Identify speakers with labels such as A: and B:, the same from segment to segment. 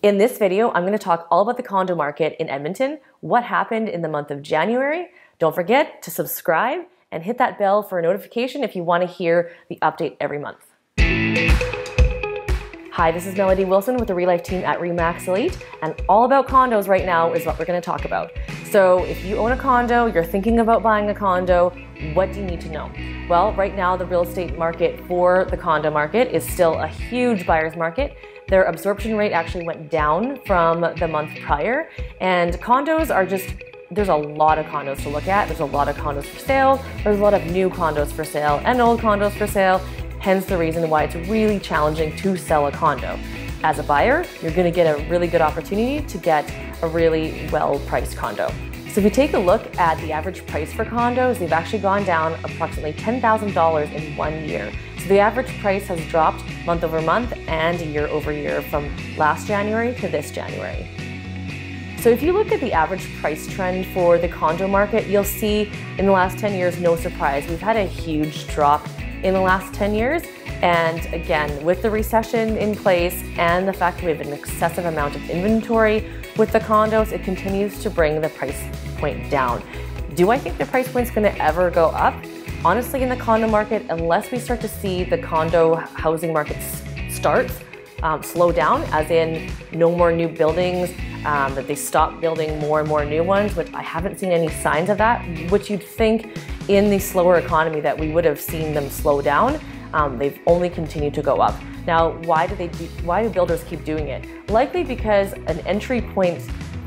A: In this video, I'm going to talk all about the condo market in Edmonton, what happened in the month of January. Don't forget to subscribe and hit that bell for a notification if you want to hear the update every month. Hi, this is Melody Wilson with the Real Life team at Remax Elite, and all about condos right now is what we're going to talk about. So if you own a condo, you're thinking about buying a condo, what do you need to know? Well, right now the real estate market for the condo market is still a huge buyer's market. Their absorption rate actually went down from the month prior, and condos are there's a lot of condos to look at. There's a lot of condos for sale. There's a lot of new condos for sale and old condos for sale. Hence the reason why it's really challenging to sell a condo. As a buyer, you're going to get a really good opportunity to get a really well-priced condo. So if you take a look at the average price for condos, they've actually gone down approximately $10,000 in 1 year. So the average price has dropped month over month and year over year from last January to this January. So if you look at the average price trend for the condo market, you'll see in the last 10 years, no surprise, we've had a huge drop in the last 10 years. And again, with the recession in place and the fact that we have an excessive amount of inventory with the condos, it continues to bring the price point down. Do I think the price point's going to ever go up? Honestly, in the condo market, unless we start to see the condo housing market slow down, as in no more new buildings, that they stop building more and more new ones, which I haven't seen any signs of that, which you'd think in the slower economy that we would have seen them slow down. They've only continued to go up. Now, why do builders keep doing it? Likely because an entry point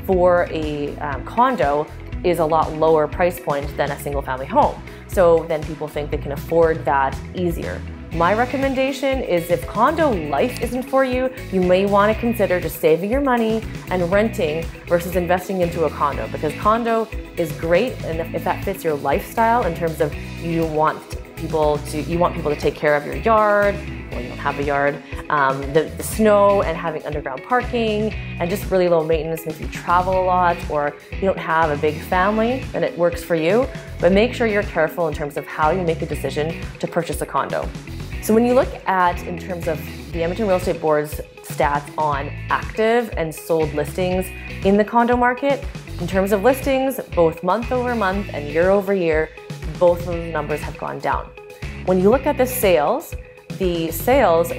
A: for a condo is a lot lower price point than a single family home. So then people think they can afford that easier. My recommendation is if condo life isn't for you, you may want to consider just saving your money and renting versus investing into a condo, because condo is great, and if that fits your lifestyle in terms of you want people to take care of your yard, well, you don't have a yard, the snow and having underground parking and just really low maintenance, maybe you travel a lot or you don't have a big family, then it works for you. But make sure you're careful in terms of how you make a decision to purchase a condo. So when you look at, in terms of the Edmonton Real Estate Board's stats on active and sold listings in the condo market, in terms of listings, both month over month and year over year, both of those numbers have gone down. When you look at the sales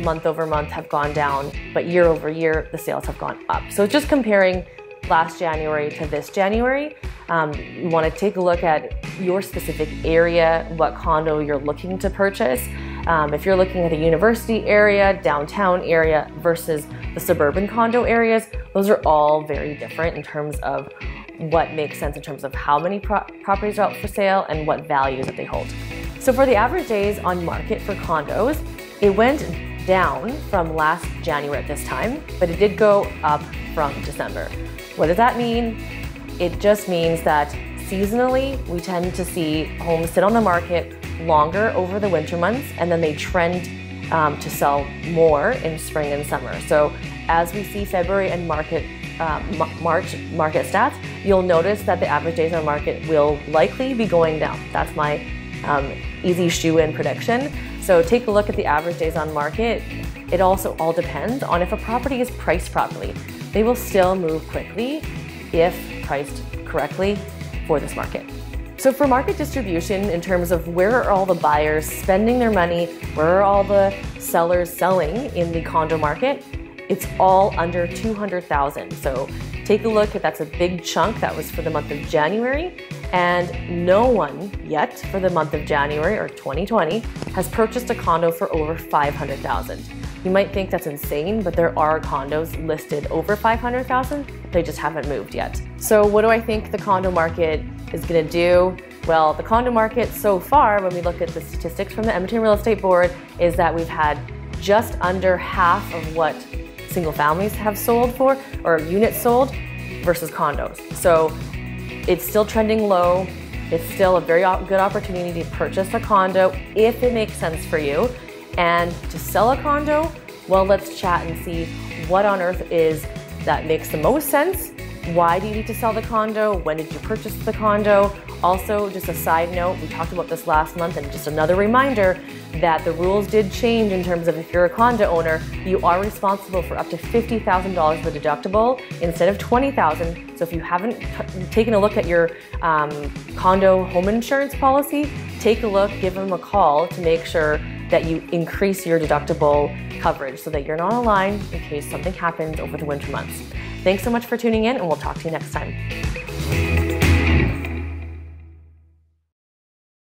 A: month over month have gone down, but year over year, the sales have gone up. So just comparing last January to this January, you want to take a look at your specific area, what condo you're looking to purchase. If you're looking at a university area, downtown area versus the suburban condo areas, those are all very different in terms of what makes sense in terms of how many properties are out for sale and what values that they hold. So for the average days on market for condos, it went down from last January at this time, but it did go up from December. What does that mean? It just means that seasonally, we tend to see homes sit on the market longer over the winter months, and then they trend to sell more in spring and summer. So as we see February and March market stats, you'll notice that the average days on market will likely be going down. That's my easy shoe-in prediction. So take a look at the average days on market. It also all depends on if a property is priced properly. They will still move quickly if priced correctly for this market. So for market distribution, in terms of where are all the buyers spending their money, where are all the sellers selling in the condo market, it's all under $200,000. So take a look, that's a big chunk. That was for the month of January, and no one yet for the month of January or 2020 has purchased a condo for over $500,000. You might think that's insane, but there are condos listed over $500,000. They just haven't moved yet. So what do I think the condo market is going to do? Well, the condo market so far, when we look at the statistics from the Edmonton Real Estate Board, is that we've had just under half of what single families have sold for, or units sold, versus condos. So it's still trending low. It's still a very good opportunity to purchase a condo if it makes sense for you. And to sell a condo, well, let's chat and see what on earth is that makes the most sense Why do you need to sell the condo? When did you purchase the condo? Also, just a side note, we talked about this last month, and just another reminder that the rules did change in terms of if you're a condo owner, you are responsible for up to $50,000 for deductible instead of $20,000. So if you haven't taken a look at your condo home insurance policy, take a look, give them a call to make sure that you increase your deductible coverage so that you're not on a line in case something happens over the winter months. Thanks so much for tuning in, and we'll talk to you next time.